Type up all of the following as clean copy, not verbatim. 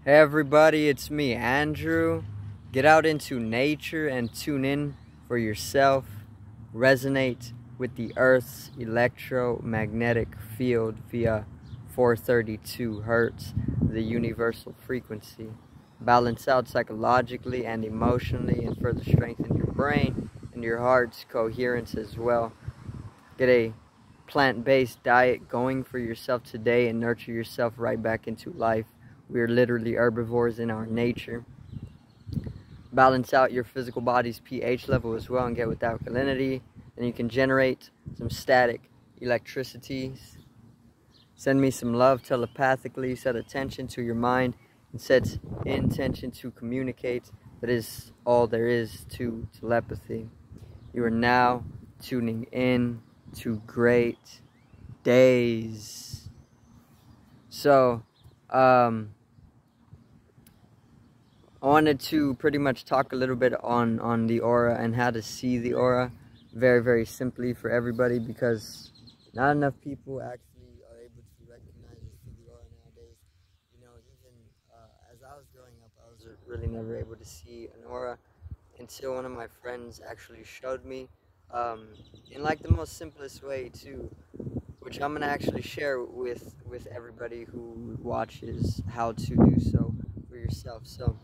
Hey everybody, it's me, Andrew. Get out into nature and tune in for yourself. Resonate with the Earth's electromagnetic field via 432 Hertz, the universal frequency. Balance out psychologically and emotionally and further strengthen your brain and your heart's coherence as well. Get a plant-based diet going for yourself today and nurture yourself right back into life. We are literally herbivores in our nature. Balance out your physical body's pH level as well and get with alkalinity. And you can generate some static electricity. Send me some love telepathically. Set attention to your mind and set intention to communicate. That is all there is to telepathy. You are now tuning in to great days. So, I wanted to pretty much talk a little bit on the aura and how to see the aura very simply for everybody, because not enough people actually are able to recognize or see the aura nowadays. You know, even as I was growing up, I was really never able to see an aura until one of my friends actually showed me in like the most simplest way too, which I'm gonna actually share with everybody who watches how to do so for yourself. So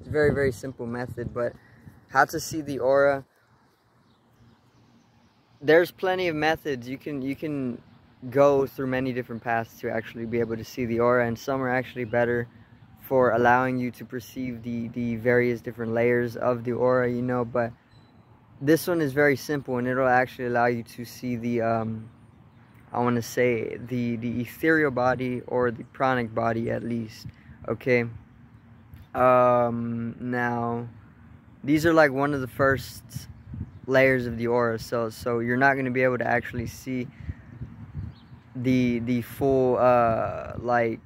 it's a very simple method, but how to see the aura, there's plenty of methods. You can go through many different paths to actually be able to see the aura, and some are actually better for allowing you to perceive the various different layers of the aura, you know. But this one is very simple, and it'll actually allow you to see the I want to say the ethereal body, or the pranic body at least. Okay. Now these are like one of the first layers of the aura, so you're not going to be able to actually see the full like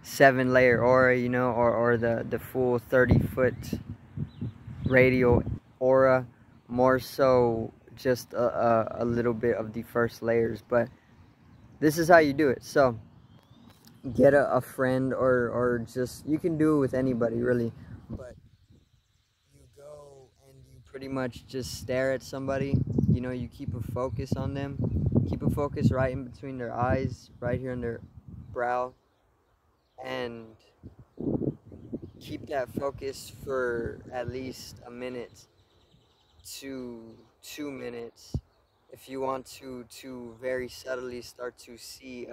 7-layer aura, you know, or the full 30-foot radial aura. More so just a little bit of the first layers, but this is how you do it. So get a friend, or just, you can do it with anybody really, but you go and you pretty much just stare at somebody. You know, you keep a focus on them, keep a focus right in between their eyes, right here on their brow, and keep that focus for at least a minute to 2 minutes if you want to very subtly start to see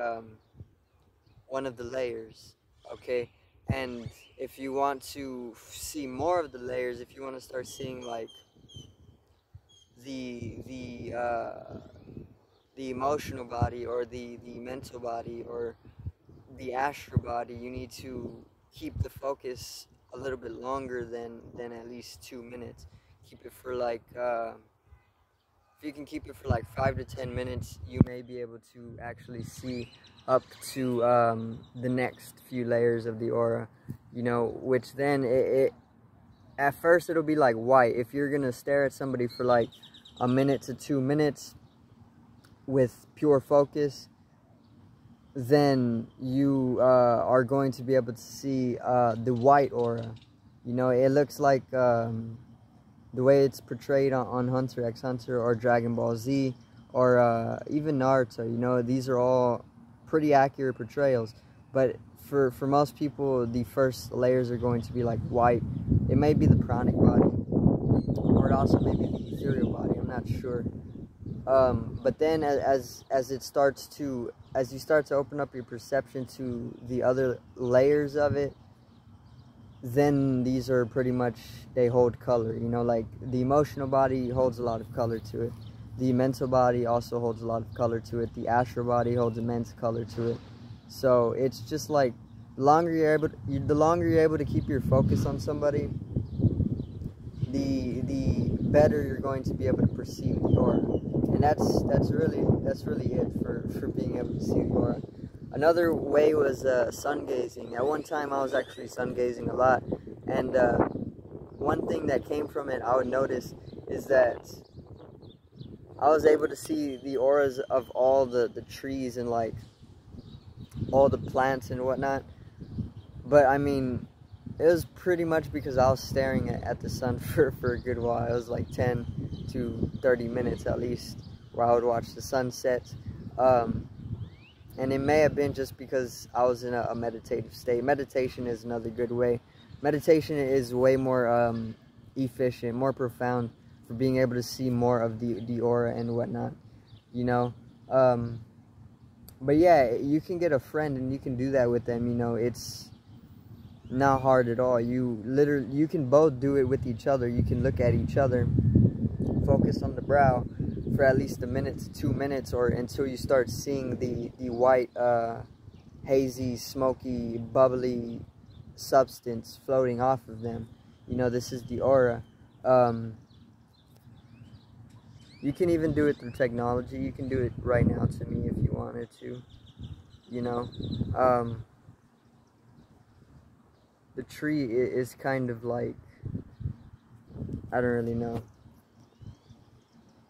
one of the layers, okay? And if you want to see more of the layers, if you want to start seeing like the emotional body, or the mental body, or the astral body, you need to keep the focus a little bit longer than at least 2 minutes. Keep it for like if you can keep it for like 5 to 10 minutes, you may be able to actually see up to the next few layers of the aura, you know, which then it at first it'll be like white. If you're gonna stare at somebody for like a minute to 2 minutes with pure focus, then you are going to be able to see the white aura. You know, it looks like the way it's portrayed on Hunter x Hunter, or Dragon Ball Z, or even Naruto. You know, these are all pretty accurate portrayals, but for most people, the first layers are going to be like white. It may be the pranic body, or it also may be the ethereal body, I'm not sure. But then as it starts to, as you start to open up your perception to the other layers of it, then these are pretty much, they hold color, you know. Like the emotional body holds a lot of color to it, the mental body also holds a lot of color to it, the astral body holds immense color to it. So it's just like, the longer you're able to keep your focus on somebody, the better you're going to be able to perceive the aura. And that's really it for being able to see the aura. Another way was sun gazing. At one time I was actually sun gazing a lot, and one thing that came from it I would notice is that I was able to see the auras of all the trees and like all the plants and whatnot, But I mean, it was pretty much because I was staring at the sun for a good while. It was like 10 to 30 minutes at least, where I would watch the sunset. And it may have been just because I was in a meditative state. Meditation is another good way. Meditation is way more efficient, more profound for being able to see more of the aura and whatnot, you know. But yeah, you can get a friend and you can do that with them, you know. It's not hard at all. You can both do it with each other. You can look at each other, focus on the brow for at least a minute to 2 minutes, or until you start seeing the white, hazy, smoky, bubbly substance floating off of them. You know, this is the aura. You can even do it through technology. You can do it right now to me if you wanted to, you know. The tree is kind of like, I don't really know.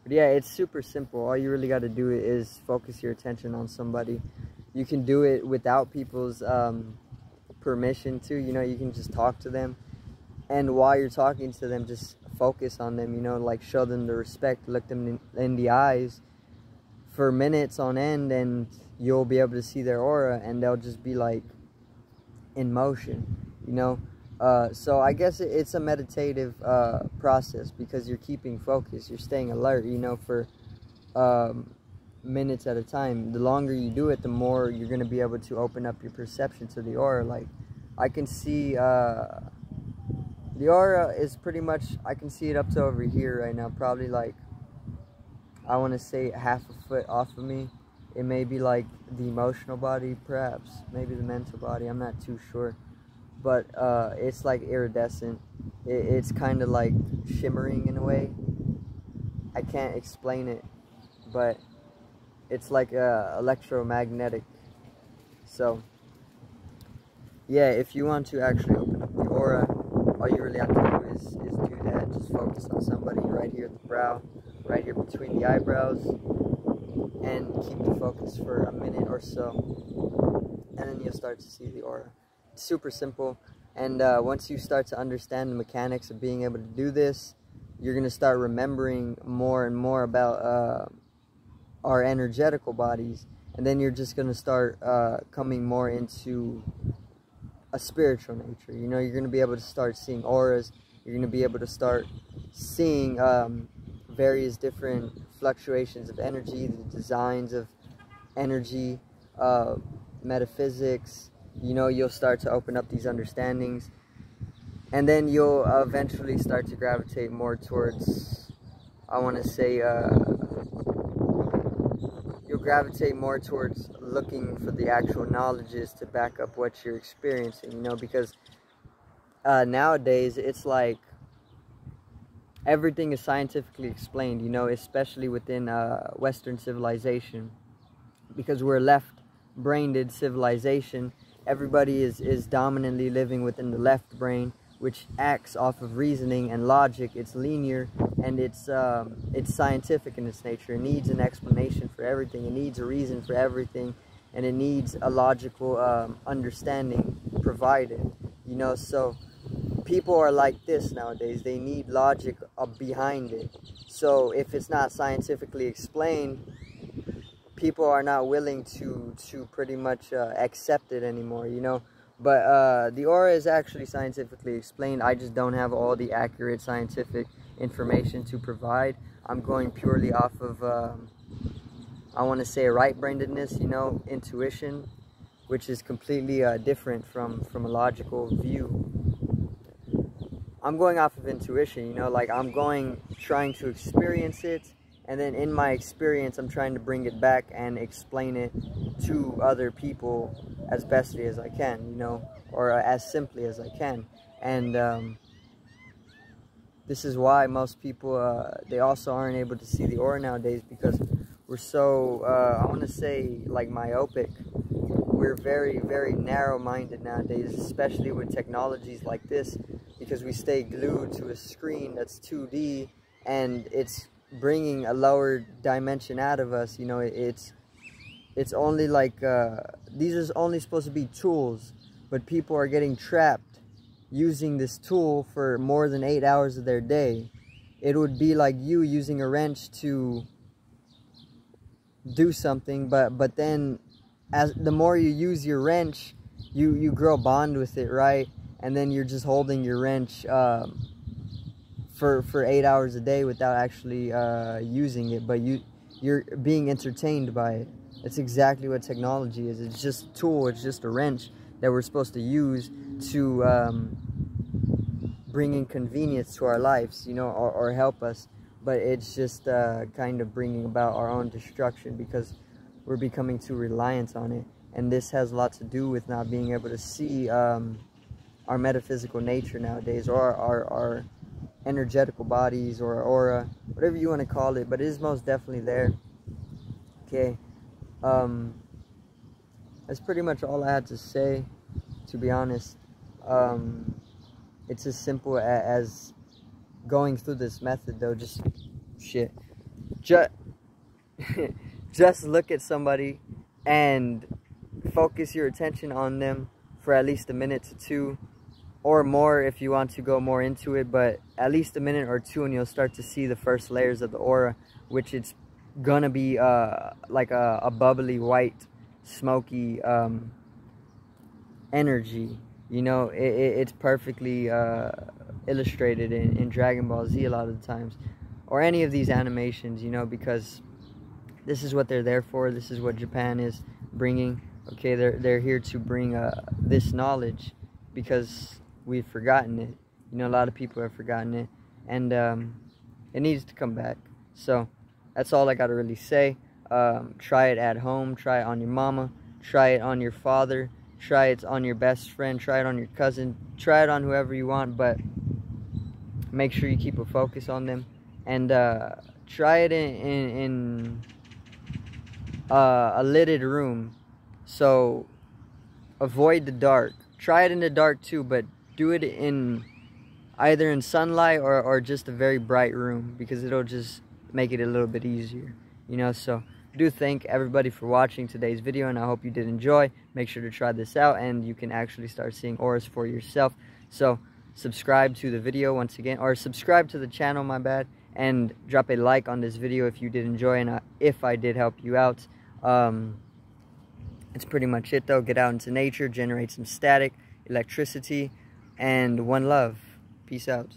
But yeah, it's super simple. All you really got to do is focus your attention on somebody. You can do it without people's permission too. You know, you can just talk to them. And while you're talking to them, just focus on them, you know, like show them the respect, look them in the eyes for minutes on end, and you'll be able to see their aura, and they'll just be like in motion, you know. So I guess it's a meditative process, because you're keeping focus, you're staying alert, you know, for minutes at a time. The longer you do it, the more you're going to be able to open up your perception to the aura. Like, I can see the aura is pretty much, I can see it up to over here right now, probably like, I want to say half a foot off of me. It may be like the emotional body, perhaps, maybe the mental body, I'm not too sure. But it's like iridescent. It's kind of like shimmering in a way. I can't explain it, but it's like electromagnetic. So yeah, if you want to actually open up the aura, all you really have to do is do that. Just focus on somebody right here at the brow, right here between the eyebrows, and keep the focus for a minute or so, and then you'll start to see the aura. It's super simple, and once you start to understand the mechanics of being able to do this, you're going to start remembering more and more about our energetical bodies, and then you're just going to start coming more into a spiritual nature. You know, you're going to be able to start seeing auras. You're going to be able to start seeing various different fluctuations of energy, the designs of energy, metaphysics. You know, you'll start to open up these understandings, and then you'll eventually start to gravitate more towards, I want to say, you'll gravitate more towards looking for the actual knowledges to back up what you're experiencing, you know, because nowadays it's like everything is scientifically explained, you know, especially within Western civilization, because we're left-brained civilization. Everybody is dominantly living within the left brain, which acts off of reasoning and logic. It's linear, and it's scientific in its nature. It needs an explanation for everything. It needs a reason for everything, and it needs a logical understanding provided. You know, so people are like this nowadays. They need logic behind it. So if it's not scientifically explained, people are not willing to pretty much accept it anymore, you know. But the aura is actually scientifically explained. I just don't have all the accurate scientific information to provide. I'm going purely off of, I want to say, right-brainedness, you know, intuition, which is completely different from a logical view. I'm going off of intuition, you know, like I'm trying to experience it, and then in my experience, I'm trying to bring it back and explain it to other people as bestly as I can, you know, or as simply as I can. And this is why most people, they also aren't able to see the aura nowadays, because we're so, I want to say, like, myopic. We're very, very narrow-minded nowadays, especially with technologies like this, because we stay glued to a screen that's 2D, and it's bringing a lower dimension out of us. You know, it's only like, these are only supposed to be tools, but people are getting trapped using this tool for more than 8 hours of their day. It would be like you using a wrench to do something, but then as the more you use your wrench, you grow a bond with it, right? And then you're just holding your wrench for 8 hours a day without actually using it, but you're being entertained by it. It's exactly what technology is. It's just a tool. It's just a wrench that we're supposed to use to bring inconvenience to our lives, you know, or help us. But it's just kind of bringing about our own destruction because we're becoming too reliant on it. And this has a lot to do with not being able to see our metaphysical nature nowadays, or our energetical bodies, or aura, whatever you want to call it. But it is most definitely there. Okay. That's pretty much all I had to say, to be honest. It's as simple as going through this method, though. Just look at somebody and focus your attention on them for at least a minute to two, or more if you want to go more into it, but at least a minute or two, and you'll start to see the first layers of the aura, which it's gonna be like a bubbly white smoky energy. You know, it's perfectly illustrated in Dragon Ball Z a lot of the times, or any of these animations, you know, because this is what they're there for. This is what Japan is bringing. Okay, they're here to bring this knowledge, because we've forgotten it. You know, a lot of people have forgotten it, and it needs to come back. So that's all I gotta really say. Try it at home. Try it on your mama. Try it on your father. Try it on your best friend. Try it on your cousin. Try it on whoever you want, but make sure you keep a focus on them. And try it in a lighted room. So avoid the dark. Try it in the dark too, but do it in either in sunlight or just a very bright room, because it'll just make it a little bit easier, you know. So I do thank everybody for watching today's video, and I hope you did enjoy. Make sure to try this out, and you can actually start seeing auras for yourself. So subscribe to the video once again, or subscribe to the channel, my bad, and drop a like on this video if you did enjoy, and if I did help you out. It's pretty much it, though. Get out into nature, generate some static, electricity, and one love. Peace out.